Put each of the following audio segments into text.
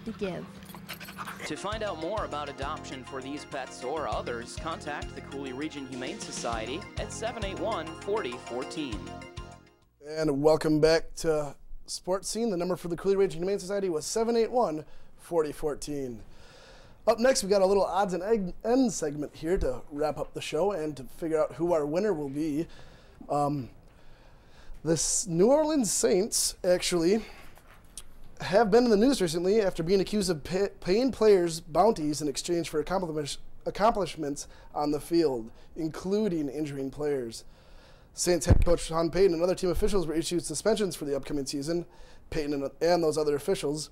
to give. To find out more about adoption for these pets or others, contact the Cooley Region Humane Society at 781-4014. And welcome back to Sportscene. The number for the Cooley Region Humane Society was 781-4014. Up next, we got a little odds and ends segment here to wrap up the show and to figure out who our winner will be. The New Orleans Saints actually have been in the news recently after being accused of paying players bounties in exchange for accomplishments on the field, including injuring players. Saints head coach Jon Payne and other team officials were issued suspensions for the upcoming season. Payne and those other officials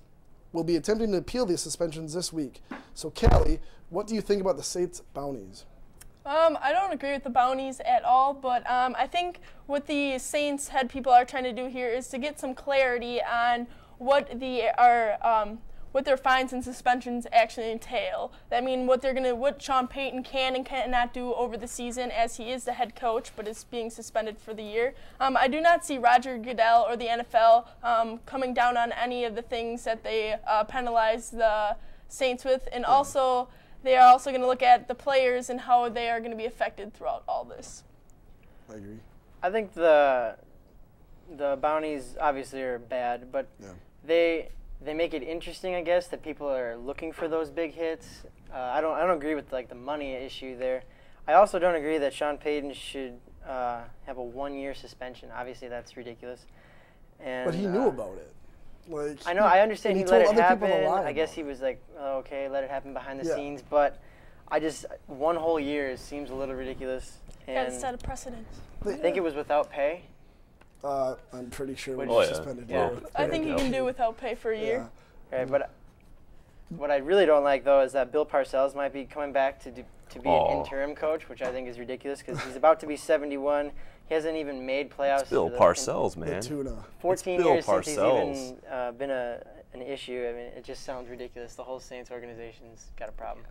will be attempting to appeal these suspensions this week. So, Callie, what do you think about the Saints' bounties? I don't agree with the bounties at all, but I think what the Saints head people are trying to do here is to get some clarity on what their fines and suspensions actually entail. I mean, what Jon Payne can and cannot do over the season, as he is the head coach, but is being suspended for the year. I do not see Roger Goodell or the NFL coming down on any of the things that they penalize the Saints with, and also they are also going to look at the players and how they are going to be affected throughout all this. I agree. I think the bounties obviously are bad, but they make it interesting, I guess, that people are looking for those big hits. I don't agree with like the money issue there. I also don't agree that Jon Payne should have a 1-year suspension. Obviously, that's ridiculous. And, but he knew about it. Like, I know. I understand he let it happen. I guess he it. was like, oh, okay, let it happen behind the scenes. But I just 1 whole year seems a little ridiculous. Got to set a precedent. I think it was without pay. I'm pretty sure we suspended. Yeah. I think you can do without pay for a year. Right, but what I really don't like though is that Bill Parcells might be coming back to be an interim coach, which I think is ridiculous because he's about to be 71. He hasn't even made playoffs. It's Bill Parcells, man. 14 years since he's even been an issue. I mean, it just sounds ridiculous. The whole Saints organization's got a problem.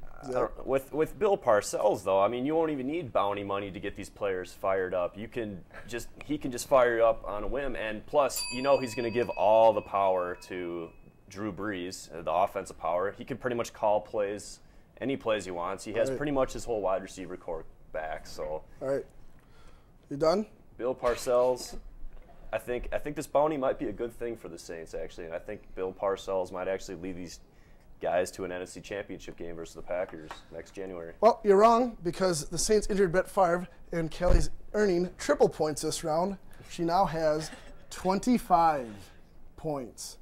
With Bill Parcells, though, I mean, you won't even need bounty money to get these players fired up. He can just fire you up on a whim, and plus, you know, he's going to give all the power to Drew Brees, the offensive power. He can pretty much call plays, any plays he wants. He has pretty much his whole wide receiver core back. So, all right, you done? Bill Parcells. I think this bounty might be a good thing for the Saints, actually, and I think Bill Parcells might actually lead these guys to an NFC Championship game versus the Packers next January. Well, you're wrong, because the Saints injured Brett Favre, and Callie's earning triple points this round. She now has 25 points.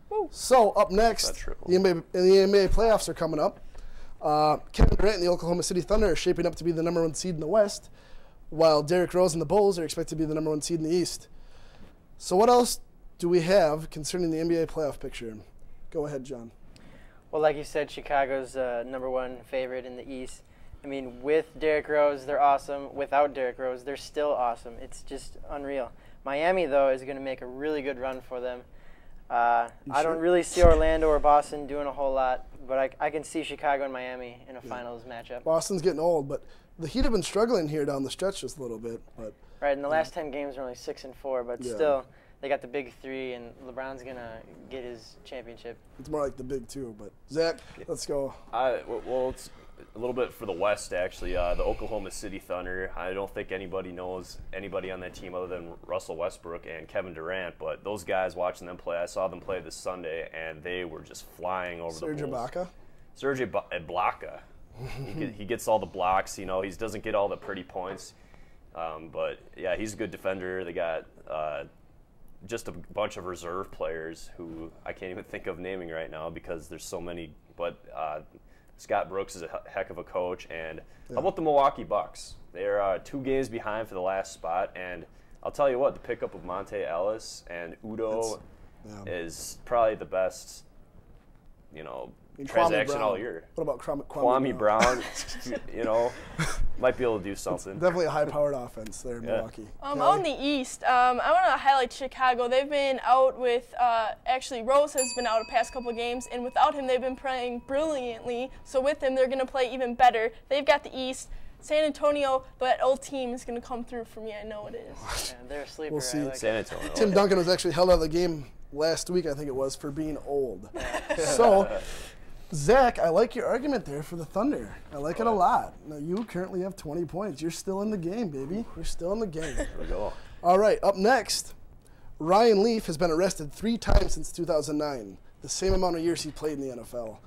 Woo. So up next, the NBA playoffs are coming up. Kevin Durant and the Oklahoma City Thunder are shaping up to be the #1 seed in the West, while Derrick Rose and the Bulls are expected to be the #1 seed in the East. So what else do we have concerning the NBA playoff picture? Go ahead, John. Well, like you said, Chicago's #1 favorite in the East. I mean, with Derrick Rose, they're awesome. Without Derrick Rose, they're still awesome. It's just unreal. Miami, though, is going to make a really good run for them. I don't really see Orlando or Boston doing a whole lot, but I can see Chicago and Miami in a finals matchup. Boston's getting old, but the Heat have been struggling here down the stretch just a little bit. But right, in the last 10 games, they're only 6-4, but still, they got the big three, and LeBron's going to get his championship. It's more like the big two, but Zach, let's go. Well, it's a little bit for the West, actually. The Oklahoma City Thunder, I don't think anybody knows anybody on that team other than Russell Westbrook and Kevin Durant, but those guys, watching them play, I saw them play this Sunday, and they were just flying over the Bulls. Serge Ibaka. He gets all the blocks, you know. He doesn't get all the pretty points, but yeah, he's a good defender. They got just a bunch of reserve players who I can't even think of naming right now because there's so many. But Scott Brooks is a heck of a coach. And how about the Milwaukee Bucks? They're 2 games behind for the last spot, and I'll tell you what, the pickup of Monte Ellis and Udo is probably the best, you know, transaction all year. What about Kwame Brown? You know, might be able to do something. It's definitely a high-powered offense there in Milwaukee. On the East, I want to highlight Chicago. They've been out with, actually Rose has been out the past couple of games, and without him they've been playing brilliantly. So with him they're going to play even better. They've got the East. San Antonio, that old team is going to come through for me. I know it is. Yeah, they're a sleeper. We'll see. San Antonio. Tim Duncan was actually held out of the game last week, I think it was, for being old. So, Zach, I like your argument there for the Thunder. I like it a lot. Now, you currently have 20 points. You're still in the game, baby. You're still in the game. There we go. All right, up next, Ryan Leaf has been arrested 3 times since 2009, the same amount of years he played in the NFL.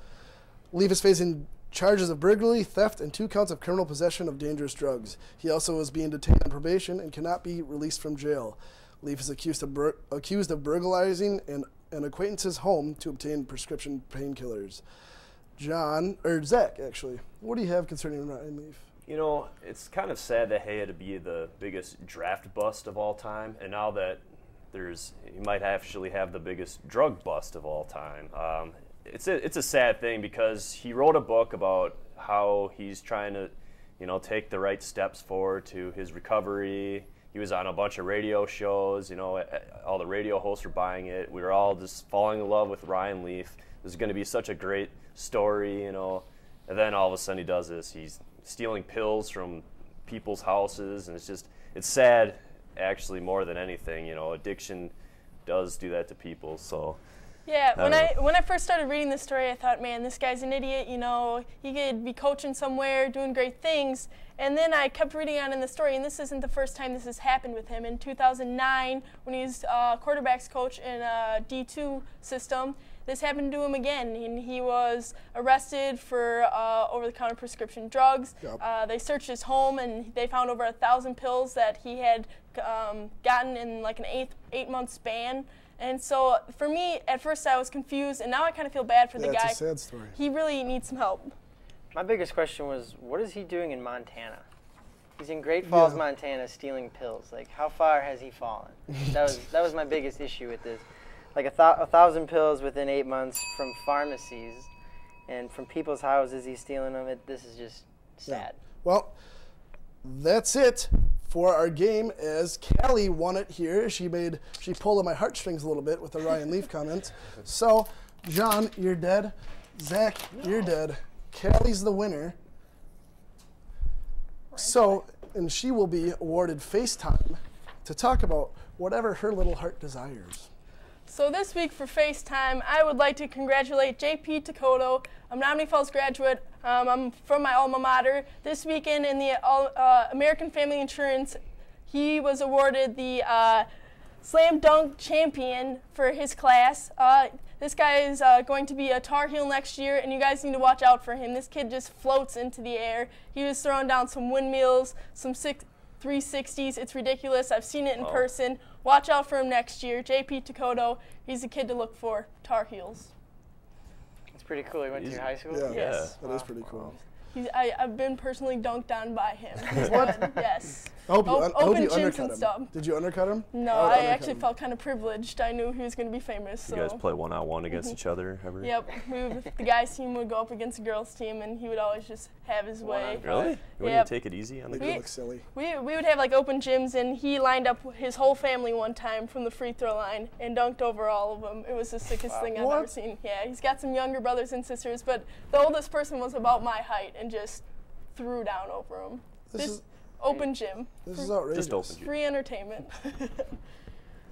Leaf is facing charges of burglary, theft, and 2 counts of criminal possession of dangerous drugs. He also is being detained on probation and cannot be released from jail. Leaf is accused of burglarizing an acquaintance's home to obtain prescription painkillers. Zach, actually, what do you have concerning Ryan Leaf? You know, it's kind of sad that he had to be the biggest draft bust of all time, and now that he might actually have the biggest drug bust of all time. It's a sad thing because he wrote a book about how he's trying to, take the right steps forward to his recovery. He was on a bunch of radio shows. All the radio hosts were buying it. We were all just falling in love with Ryan Leaf. This is going to be such a great story, And then all of a sudden he does this. He's stealing pills from people's houses, and it's sad, actually, more than anything. Addiction does do that to people. So. Yeah, when I first started reading this story, I thought, man, this guy's an idiot. He could be coaching somewhere, doing great things. And then I kept reading on in the story, and this isn't the first time this has happened with him. In 2009, when he was quarterbacks coach in a D2 system, this happened to him again, and he was arrested for over-the-counter prescription drugs. Yep. They searched his home, and they found over 1,000 pills that he had gotten in like an 8-month span. And so for me, at first I was confused, and now I kind of feel bad for the guy. It's a sad story. He really needs some help. My biggest question was, what is he doing in Montana? He's in Great Falls, Montana, stealing pills. Like, how far has he fallen? That was my biggest issue with this. Like 1,000 pills within 8 months from pharmacies, and from people's houses he's stealing them. This is just sad. Yeah. Well, that's it for our game, as Callie won it here. She pulled on my heartstrings a little bit with the Ryan Leaf comment. So, Jon, you're dead. Zach, you're dead. Callie's the winner. So, and she will be awarded FaceTime to talk about whatever her little heart desires. So this week for FaceTime, I would like to congratulate JP Takoto. I'm an Omni Falls graduate. I'm from my alma mater. This weekend in the American Family Insurance, he was awarded the Slam Dunk Champion for his class. This guy is going to be a Tar Heel next year, and you guys need to watch out for him. This kid just floats into the air. He was throwing down some windmills, some 360s. It's ridiculous. I've seen it in person. Watch out for him next year. JP Takoto, he's a kid to look for. Tar Heels. It's pretty cool. He went to your high school? Yeah, yes. That is pretty cool. I've been personally dunked on by him. He's good. Yes. I hope you Open gyms undercut and him. stuff. Did you undercut him? No, I actually felt kind of privileged. I knew he was going to be famous. So. You guys play one-on-one against each other ever? Yep. The guys' team would go up against the girls' team, and he would always just have his way. Really? You wouldn't take it easy on the girls? Look silly. We would have like open gyms, and he lined up his whole family one time from the free throw line and dunked over all of them. It was the sickest thing I've ever seen. Yeah, he's got some younger brothers and sisters, but the oldest person was about my height and just threw down over him. This is open gym. This is outrageous. Just open gym. Free entertainment.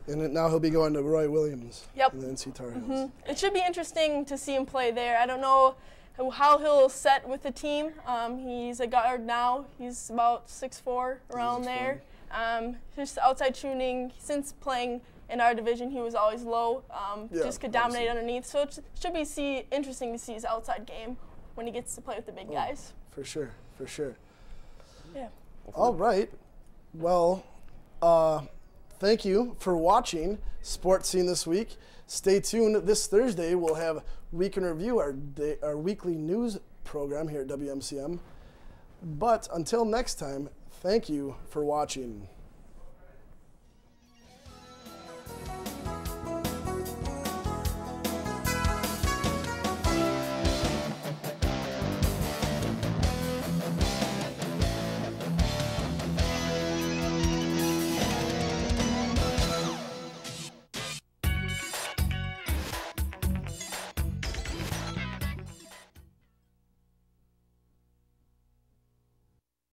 And now he'll be going to Roy Williams. Yep. In the NC Tar Heels. It should be interesting to see him play there. I don't know how he'll set with the team. He's a guard now. He's about 6'4", around there. Just outside shooting. Since playing in our division, he was always low. Just could dominate underneath. So it should be interesting to see his outside game when he gets to play with the big guys. For sure. For sure. Yeah. All right. Well, thank you for watching Sportscene this week. Stay tuned. This Thursday, we'll have Week in Review, our weekly news program here at WMCM. But until next time, thank you for watching.